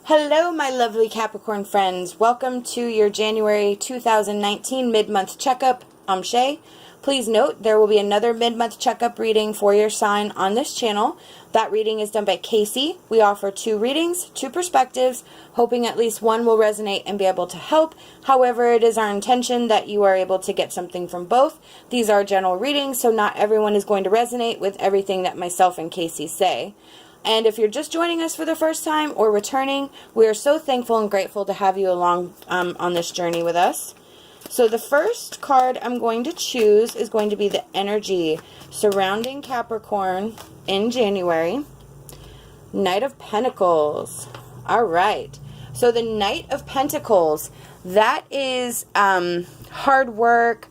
Hello, my lovely Capricorn friends. Welcome to your January 2019 mid-month checkup. I'm Shae. Please note there will be another mid-month checkup reading for your sign on this channel. That reading is done by Kacee. We offer 2 readings, 2 perspectives, hoping at least one will resonate and be able to help. However, it is our intention that you are able to get something from both. These are general readings, so not everyone is going to resonate with everything that myself and Kacee say. And if you're just joining us for the first time or returning, we are so thankful and grateful to have you along on this journey with us. So the first card I'm going to choose is going to be the energy surrounding Capricorn in January. Knight of Pentacles. All right. So the Knight of Pentacles, that is hard work,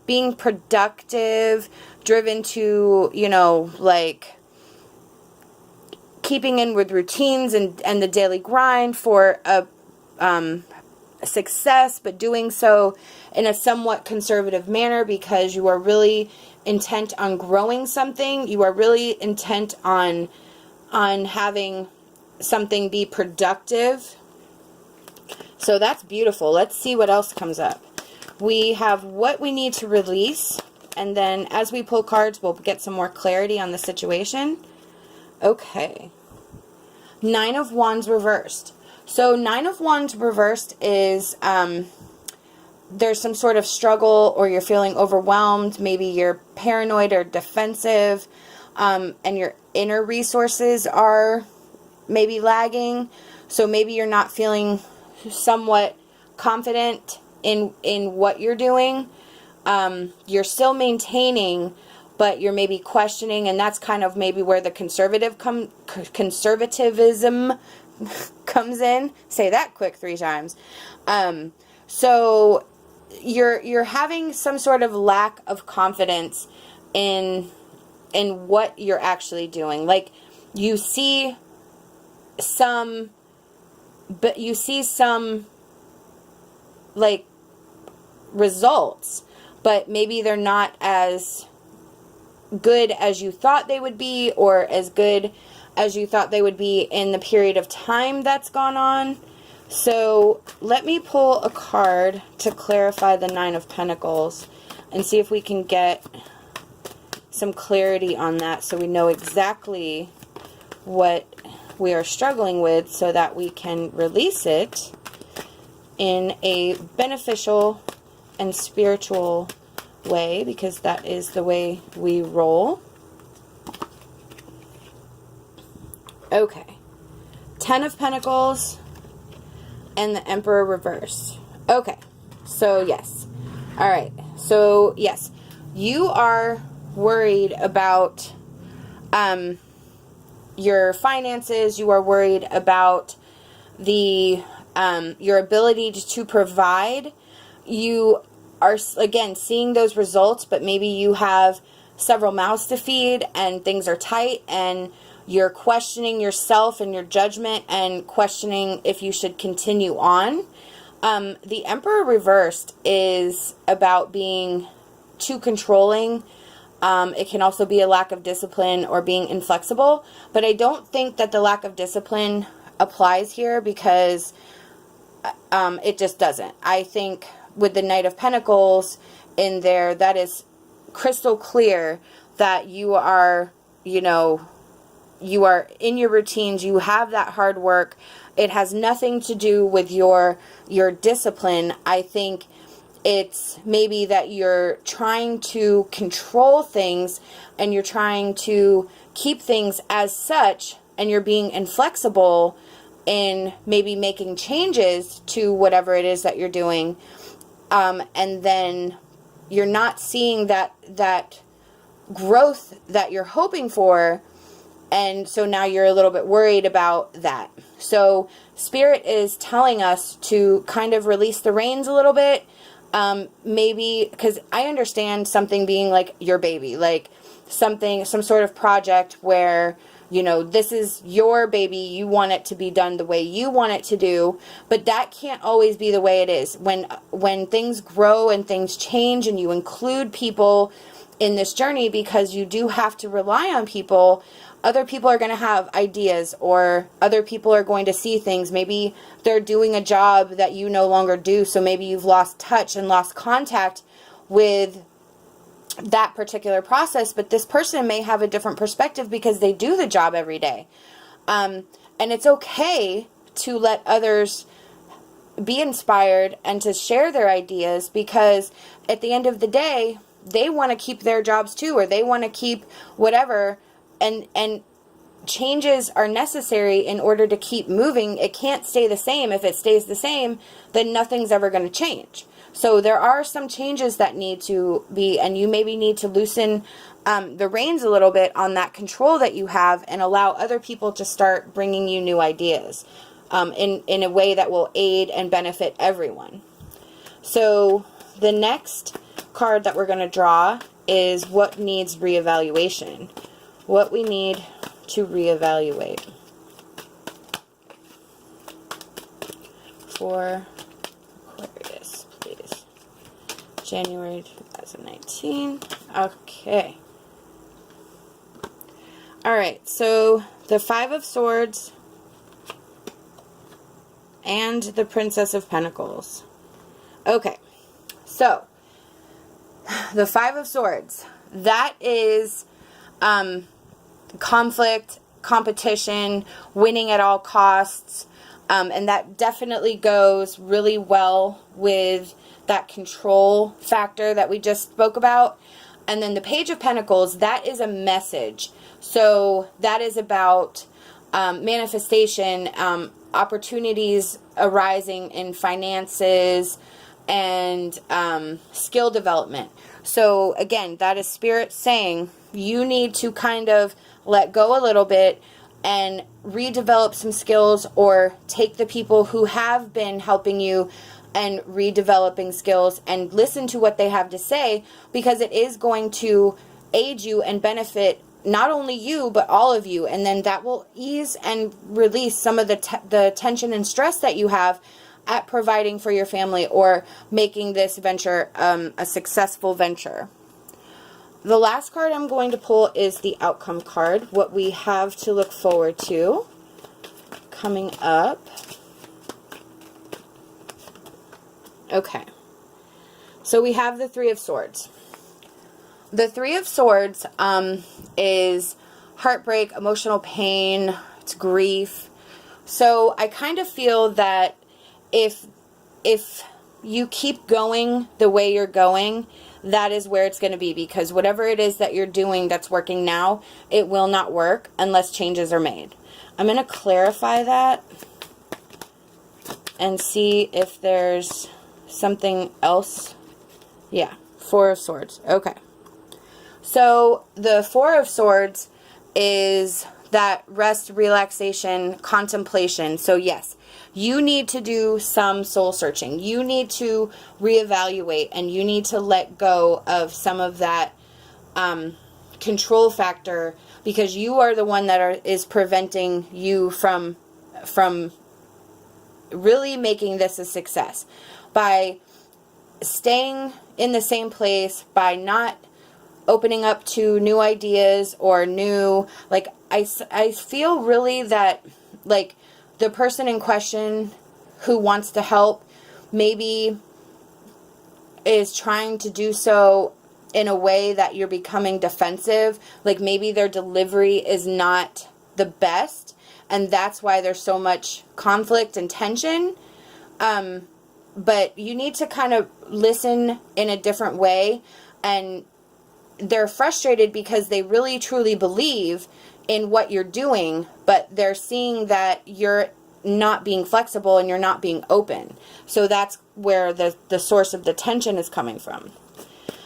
being productive, driven to, like keeping in with routines and the daily grind for a success, but doing so in a somewhat conservative manner because you are really intent on growing something. You are really intent on having something be productive. So that's beautiful. Let's see what else comes up. We have what we need to release, and then as we pull cards, we'll get some more clarity on the situation. Okay. 9 of Wands reversed. So 9 of Wands reversed is there's some sort of struggle, or you're feeling overwhelmed. Maybe you're paranoid or defensive, and your inner resources are maybe lagging. So maybe you're not feeling somewhat confident in what you're doing. You're still maintaining, but you're maybe questioning, and that's kind of maybe where the conservatism comes in. Say that quick 3 times. So you're having some sort of lack of confidence in what you're actually doing. Like you see some like results, but maybe they're not as good as you thought they would be, or as good as you thought they would be in the period of time that's gone on. So let me pull a card to clarify the 9 of Pentacles and see if we can get some clarity on that, so we know exactly what we are struggling with, so that we can release it in a beneficial and spiritual way, because that is the way we roll. Okay. 10 of Pentacles and the Emperor reversed. Okay. So, yes. All right. So, yes. You are worried about your finances. You are worried about the your ability to provide. You are, again, seeing those results, but maybe you have several mouths to feed and things are tight, and you're questioning yourself and your judgment and questioning if you should continue on. The Emperor reversed is about being too controlling. It can also be a lack of discipline or being inflexible, but I don't think that the lack of discipline applies here, because it just doesn't. I think with the Knight of Pentacles in there, that is crystal clear that you are, you are in your routines, you have that hard work. It has nothing to do with your discipline. I think it's maybe that you're trying to control things, and you're trying to keep things as such, and you're being inflexible in maybe making changes to whatever it is that you're doing. And then you're not seeing that growth that you're hoping for, and so now you're a little bit worried about that. So Spirit is telling us to kind of release the reins a little bit, maybe, because I understand something being like your baby, like some sort of project where, this is your baby, you want it to be done the way you want it to do, but that can't always be the way it is. When things grow and things change, and you include people in this journey, because you do have to rely on people, other people are going to have ideas, or other people are going to see things. Maybe they're doing a job that you no longer do, so maybe you've lost touch and lost contact with that particular process, but this person may have a different perspective because they do the job every day. And it's okay to let others be inspired and to share their ideas, because at the end of the day, they want to keep their jobs too, or they want to keep whatever, and changes are necessary in order to keep moving. It can't stay the same. If it stays the same, then nothing's ever going to change. So there are some changes that need to be, and you maybe need to loosen the reins a little bit on that control that you have, and allow other people to start bringing you new ideas in a way that will aid and benefit everyone. So the next card that we're going to draw is what needs reevaluation. What we need to reevaluate for Aquarius, please. January 2019. Okay. Alright, so the Five of Swords and the Princess of Pentacles. Okay, so the Five of Swords, that is conflict, competition, winning at all costs, and that definitely goes really well with that control factor that we just spoke about. And then the Page of Pentacles, that is a message. So that is about manifestation, opportunities arising in finances, and skill development. So again, that is Spirit saying you need to kind of let go a little bit and redevelop some skills, or take the people who have been helping you and redeveloping skills and listen to what they have to say, because it is going to aid you and benefit not only you, but all of you. And then that will ease and release some of the tension and stress that you have at providing for your family or making this venture a successful venture. The last card I'm going to pull is the Outcome card, what we have to look forward to coming up. Okay, so we have the Three of Swords. The Three of Swords is heartbreak, emotional pain, it's grief. So I kind of feel that if you keep going the way you're going, that is where it's going to be, because whatever it is that you're doing that's working now, it will not work unless changes are made. I'm going to clarify that and see if there's something else. Yeah, Four of Swords. Okay. So the Four of Swords is that rest, relaxation, contemplation. So yes, you need to do some soul searching. You need to reevaluate, and you need to let go of some of that control factor, because you are the one that is preventing you from really making this a success. By staying in the same place, by not opening up to new ideas or new, like, I feel really that, like, the person in question who wants to help maybe is trying to do so in a way that you're becoming defensive. Like, maybe their delivery is not the best, and that's why there's so much conflict and tension. But you need to kind of listen in a different way, and they're frustrated because they really truly believe in what you're doing, but they're seeing that you're not being flexible and you're not being open. So that's where the source of the tension is coming from.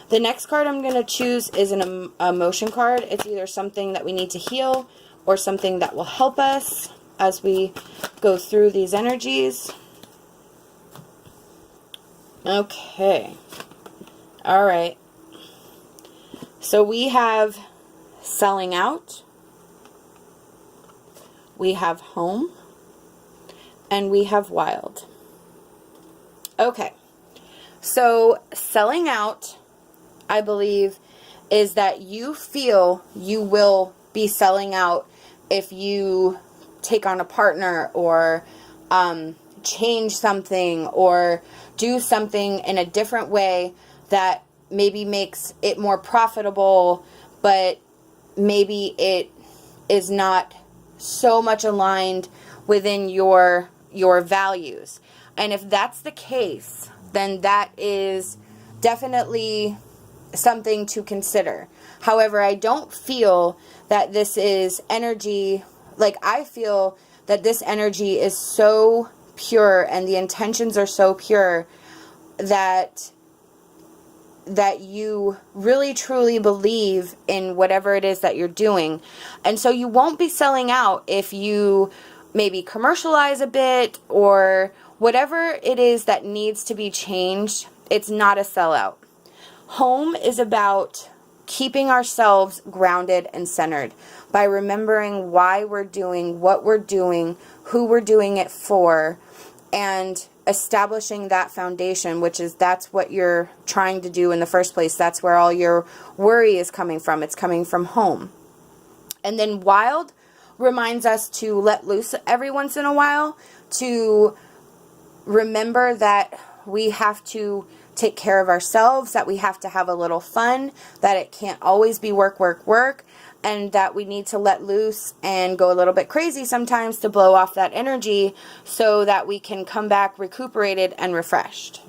The next card I'm going to choose is an emotion card. It's either something that we need to heal or something that will help us as we go through these energies. Okay. All right. So we have selling out, we have home, and we have wild. Okay. So selling out, I believe, is that you feel you will be selling out if you take on a partner or change something or do something in a different way that maybe makes it more profitable, but maybe it is not so much aligned within your values. And if that's the case, then that is definitely something to consider. However, I don't feel that this is energy, like I feel that this energy is so pure and the intentions are so pure that you really truly believe in whatever it is that you're doing. And so you won't be selling out if you maybe commercialize a bit or whatever it is that needs to be changed. It's not a sellout. Home is about keeping ourselves grounded and centered by remembering why we're doing what we're doing, who we're doing it for, and establishing that foundation, which is that's what you're trying to do in the first place. That's where all your worry is coming from. It's coming from home. And then wild reminds us to let loose every once in a while, to remember that we have to take care of ourselves, that we have to have a little fun, that it can't always be work, work, work, and that we need to let loose and go a little bit crazy sometimes to blow off that energy so that we can come back recuperated and refreshed.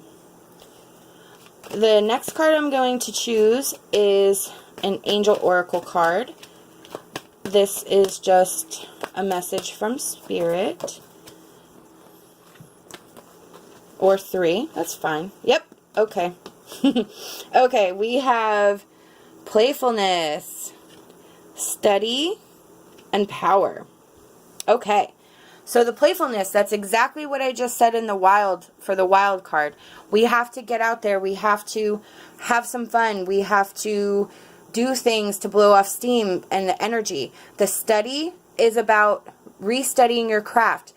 The next card I'm going to choose is an Angel Oracle card. This is just a message from Spirit. Or 3. That's fine. Yep. Okay. Okay, we have playfulness, study, and power. Okay. So the playfulness, that's exactly what I just said in the wild, for the wild card. We have to get out there. We have to have some fun. We have to do things to blow off steam and the energy. The study is about restudying your craft,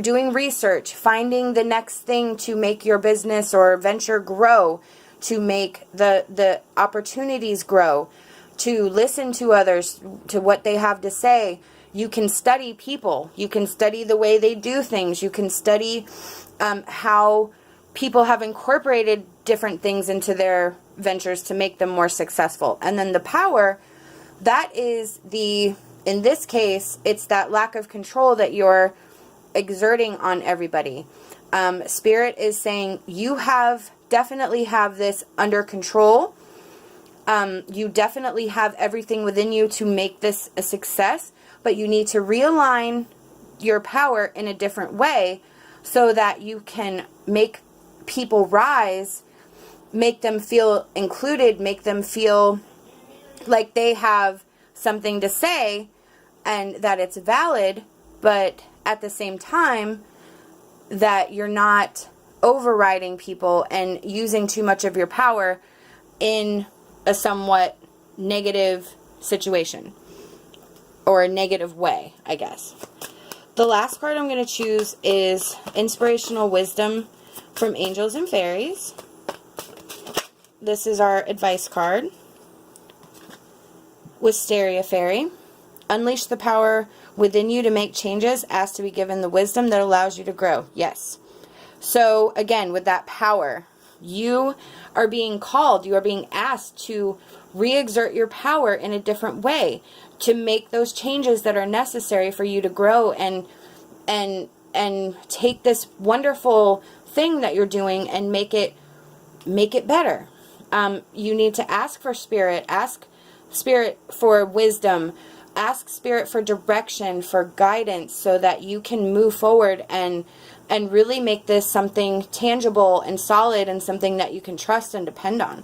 doing research, finding the next thing to make your business or venture grow, to make the opportunities grow, to listen to others, to what they have to say. You can study people. You can study the way they do things. You can study how people have incorporated different things into their ventures to make them more successful. And then the power, that is in this case, it's that lack of control that you're exerting on everybody. Spirit is saying you definitely have this under control. You definitely have everything within you to make this a success, but you need to realign your power in a different way so that you can make people rise, make them feel included, make them feel like they have something to say and that it's valid, but at the same time that you're not overriding people and using too much of your power in a somewhat negative situation or a negative way, I guess. The last card I'm going to choose is Inspirational Wisdom from Angels and Fairies. This is our advice card. Wisteria Fairy. Unleash the power within you to make changes. Ask to be given the wisdom that allows you to grow. Yes. So again, with that power, you are being called, you are being asked to re-exert your power in a different way, to make those changes that are necessary for you to grow and take this wonderful thing that you're doing and make it better. You need to ask for Spirit, ask Spirit for wisdom, ask Spirit for direction, for guidance, so that you can move forward and really make this something tangible and solid and something that you can trust and depend on.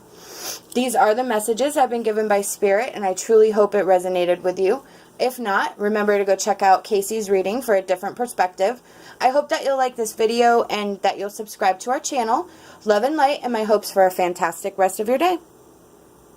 These are the messages I've been given by Spirit, and I truly hope it resonated with you. If not, remember to go check out Kacee's reading for a different perspective. I hope that you'll like this video and that you'll subscribe to our channel. Love and light, and my hopes for a fantastic rest of your day.